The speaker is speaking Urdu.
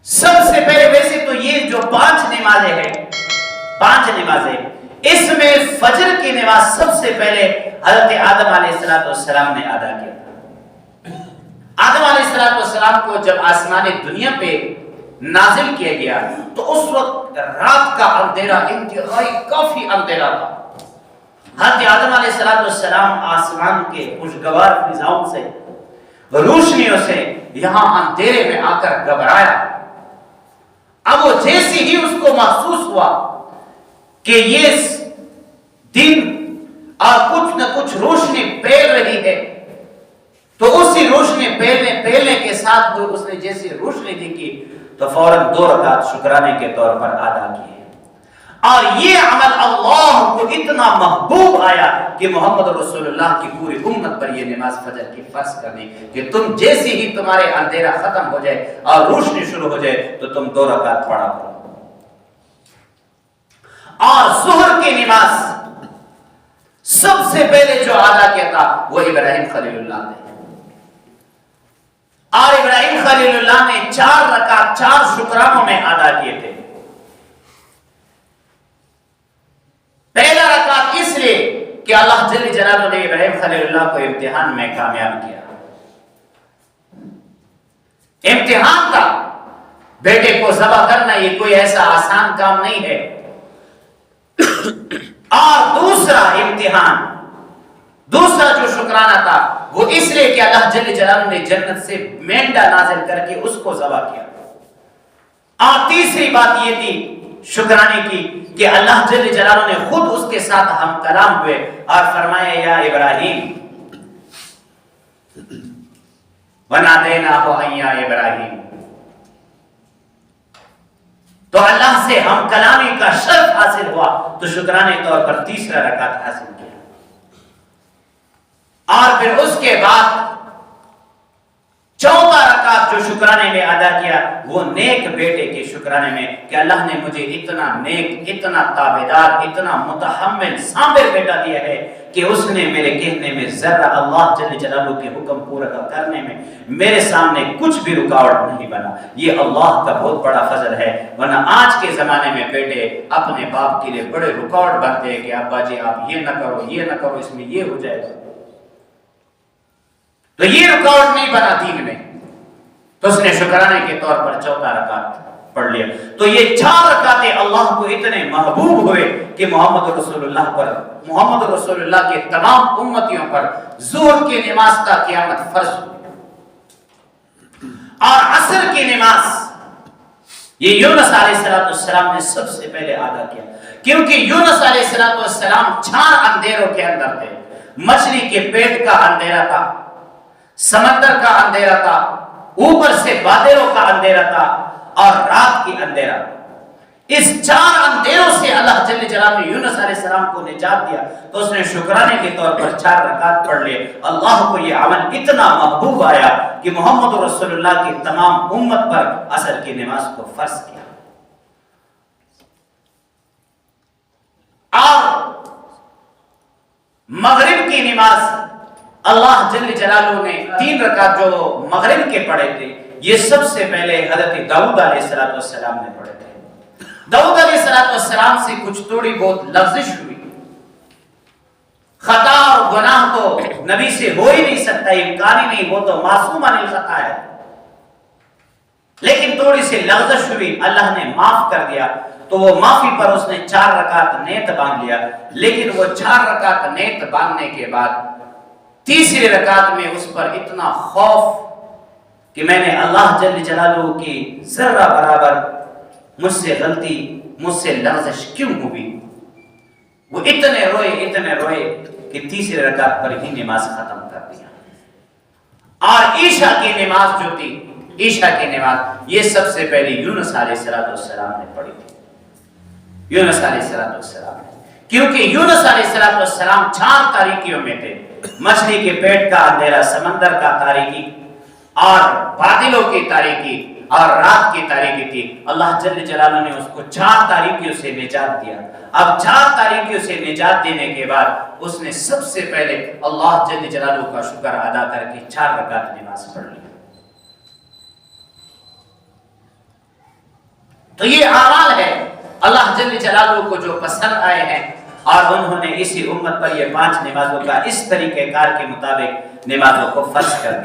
سب سے پہلے ویسے تو یہ جو 5 نمازیں ہیں، 5 نمازیں، اس میں فجر کی نماز سب سے پہلے حضرت آدم علیہ السلام نے ادا کیا تھا۔ آدم علیہ السلام کو جب آسمان دنیا پہ نازل کیا گیا تو اس وقت رات کا اندھیرا انتہائی کافی اندھیرا تھا۔ حضرت آدم علیہ السلام آسمان کے خوشگوار فضاؤں سے، روشنیوں سے یہاں اندھیرے میں آ کر گھبرایا۔ اب وہ جیسے ہی اس کو محسوس ہوا کہ یہ دن اور کچھ نہ کچھ روشنی پھیل رہی ہے، تو اسی روشنی پھیلنے کے ساتھ اس نے جیسے روشنی دیکھی تو فوراً 2 رکعت شکرانے کے طور پر ادا کیے۔ اور یہ عمل اللہ کو اتنا محبوب آیا کہ محمد رسول اللہ کی پوری امت پر یہ نماز فجر کی فرض کر دی کہ تم جیسے ہی تمہارے اندھیرا ختم ہو جائے اور روشنی شروع ہو جائے تو تم 2 رکعت پڑھا کرو۔ اور ظہر کی نماز سب سے پہلے جو ادا کیا تھا وہ ابراہیم خلیل اللہ نے، اور ابراہیم خلیل اللہ نے 4 رکعت 4 شکرانوں میں ادا کیے تھے۔ پہلا رکعت اس لیے کہ اللہ جل جلالہ نے ابراہیم خلیل اللہ کو امتحان میں کامیاب کیا۔ امتحان تھا، بیٹے کو ذبح کرنا یہ کوئی ایسا آسان کام نہیں ہے۔ اور دوسرا امتحان، دوسرا جو شکرانہ تھا وہ اس لیے کہ اللہ جل جلالہ نے جنت سے مینڈا نازل کر کے اس کو ذبح کیا۔ اور تیسری بات یہ تھی شکرانے کی کہ اللہ جل جلالہ نے خود اس کے ساتھ ہم کلام ہوئے اور فرمایا یا ابراہیم وَنَادَيْنَاهُ أَن يَا ابراہیم۔ تو اللہ سے ہم کلامی کا شرف حاصل ہوا تو شکرانے طور پر تیسرا رکعت حاصل کیا۔ اور پھر اس کے بعد چوتھا رکعت جو شکرانے میں ادا کیا وہ نیک بیٹے کے شکرانے میں کہ اللہ نے مجھے اتنا نیک، اتنا تابعدار، اتنا متحمل صابر بیٹا دیا ہے کہ اس نے میرے کہنے میں ذرا اللہ جل جلالہ کے حکم پورا کرنے میں میرے سامنے کچھ بھی رکاوٹ نہیں بنا۔ یہ اللہ کا بہت بڑا فضل ہے، ورنہ آج کے زمانے میں بیٹے اپنے باپ کے لیے بڑے رکاوٹ بنتے ہیں کہ ابا جی آپ یہ نہ کرو، یہ نہ کرو، اس میں یہ ہو جائے گا۔ تو یہ رکاوٹ نہیں بنا دین میں، تو اس نے شکرانے کے طور پر چوتھا رکعت پڑھ لیا۔ تو یہ 4 رکعتیں اللہ کو اتنے محبوب ہوئے کہ محمد رسول اللہ پر، محمد رسول اللہ کے تمام امتیوں پر ظہر کی نماز کا قیامت فرض ہوئی۔ اور عصر کی نماز یہ یونس علیہ السلام نے سب سے پہلے ادا کیا، کیونکہ یونس علیہ السلام 4 اندھیروں کے اندر تھے۔ مچھلی کے پیٹ کا اندھیرا تھا، سمندر کا اندھیرا تھا، اوپر سے بادلوں کا اندھیرا تھا اور رات کی اندھیرا۔ اس 4 اندھیروں سے اللہ جل جلالہ نے یونس علیہ السلام کو نجات دیا تو اس نے شکرانے کے طور پر 4 رکعت پڑھ لیے۔ اللہ کو یہ عمل اتنا محبوب آیا کہ محمد رسول اللہ کی تمام امت پر عصر کی نماز کو فرض کیا۔ اور مغرب کی نماز اللہ جل جلالہ نے 3 رکعت جو مغرب کے پڑھے تھے یہ سب سے پہلے حضرت داؤد علیہ السلام نے پڑھے تھے۔ داؤد علیہ السلام سے کچھ تھوڑی بہت لغزش ہوئی، خطا اور گناہ تو نبی سے ہو ہی نہیں سکتا، امکان ہی نہیں، وہ تو معصوم عن الخطا ہے، لیکن تھوڑی سی لغزش ہوئی، اللہ نے معاف کر دیا تو وہ معافی پر اس نے 4 رکعت نیت باندھ لیا۔ لیکن وہ 4 رکعت نیت باندھنے کے بعد تیسری رکعت میں اس پر اتنا خوف کہ میں نے اللہ جل جلالہ کی ذرہ برابر مجھ سے غلطی، مجھ سے لغزش کیوں ہوئی، وہ اتنے روئے کہ تیسری رکعت پر ہی نماز ختم کر دیا۔ اور عشاء کی نماز جو تھی، عشاء کی نماز یہ سب سے پہلے یونس علیہ السلام نے پڑھی تھی۔ یونس علیہ السلام نے، کیونکہ یونس علیہ السلام 4 تاریکیوں میں تھے، مچھلی کے پیٹ کا اندھیرا، سمندر کا تاریکی اور بادلوں کی تاریکی اور رات کی تاریکی تھی۔ اللہ جل جلالہ نے اس کو 4 تاریکیوں سے نجات دیا۔ اب 4 تاریکیوں سے نجات دینے کے بعد اس نے سب سے پہلے اللہ جل جلالہ کا شکر ادا کر کے 4 رکعت نماز پڑھ لی۔ تو یہ اعمال ہے اللہ جل جلالہ کو جو پسند آئے ہیں، اور انہوں نے اسی امت پر یہ 5 نمازوں کا اس طریقہ کار کے مطابق نمازوں کو فرض کر دیا۔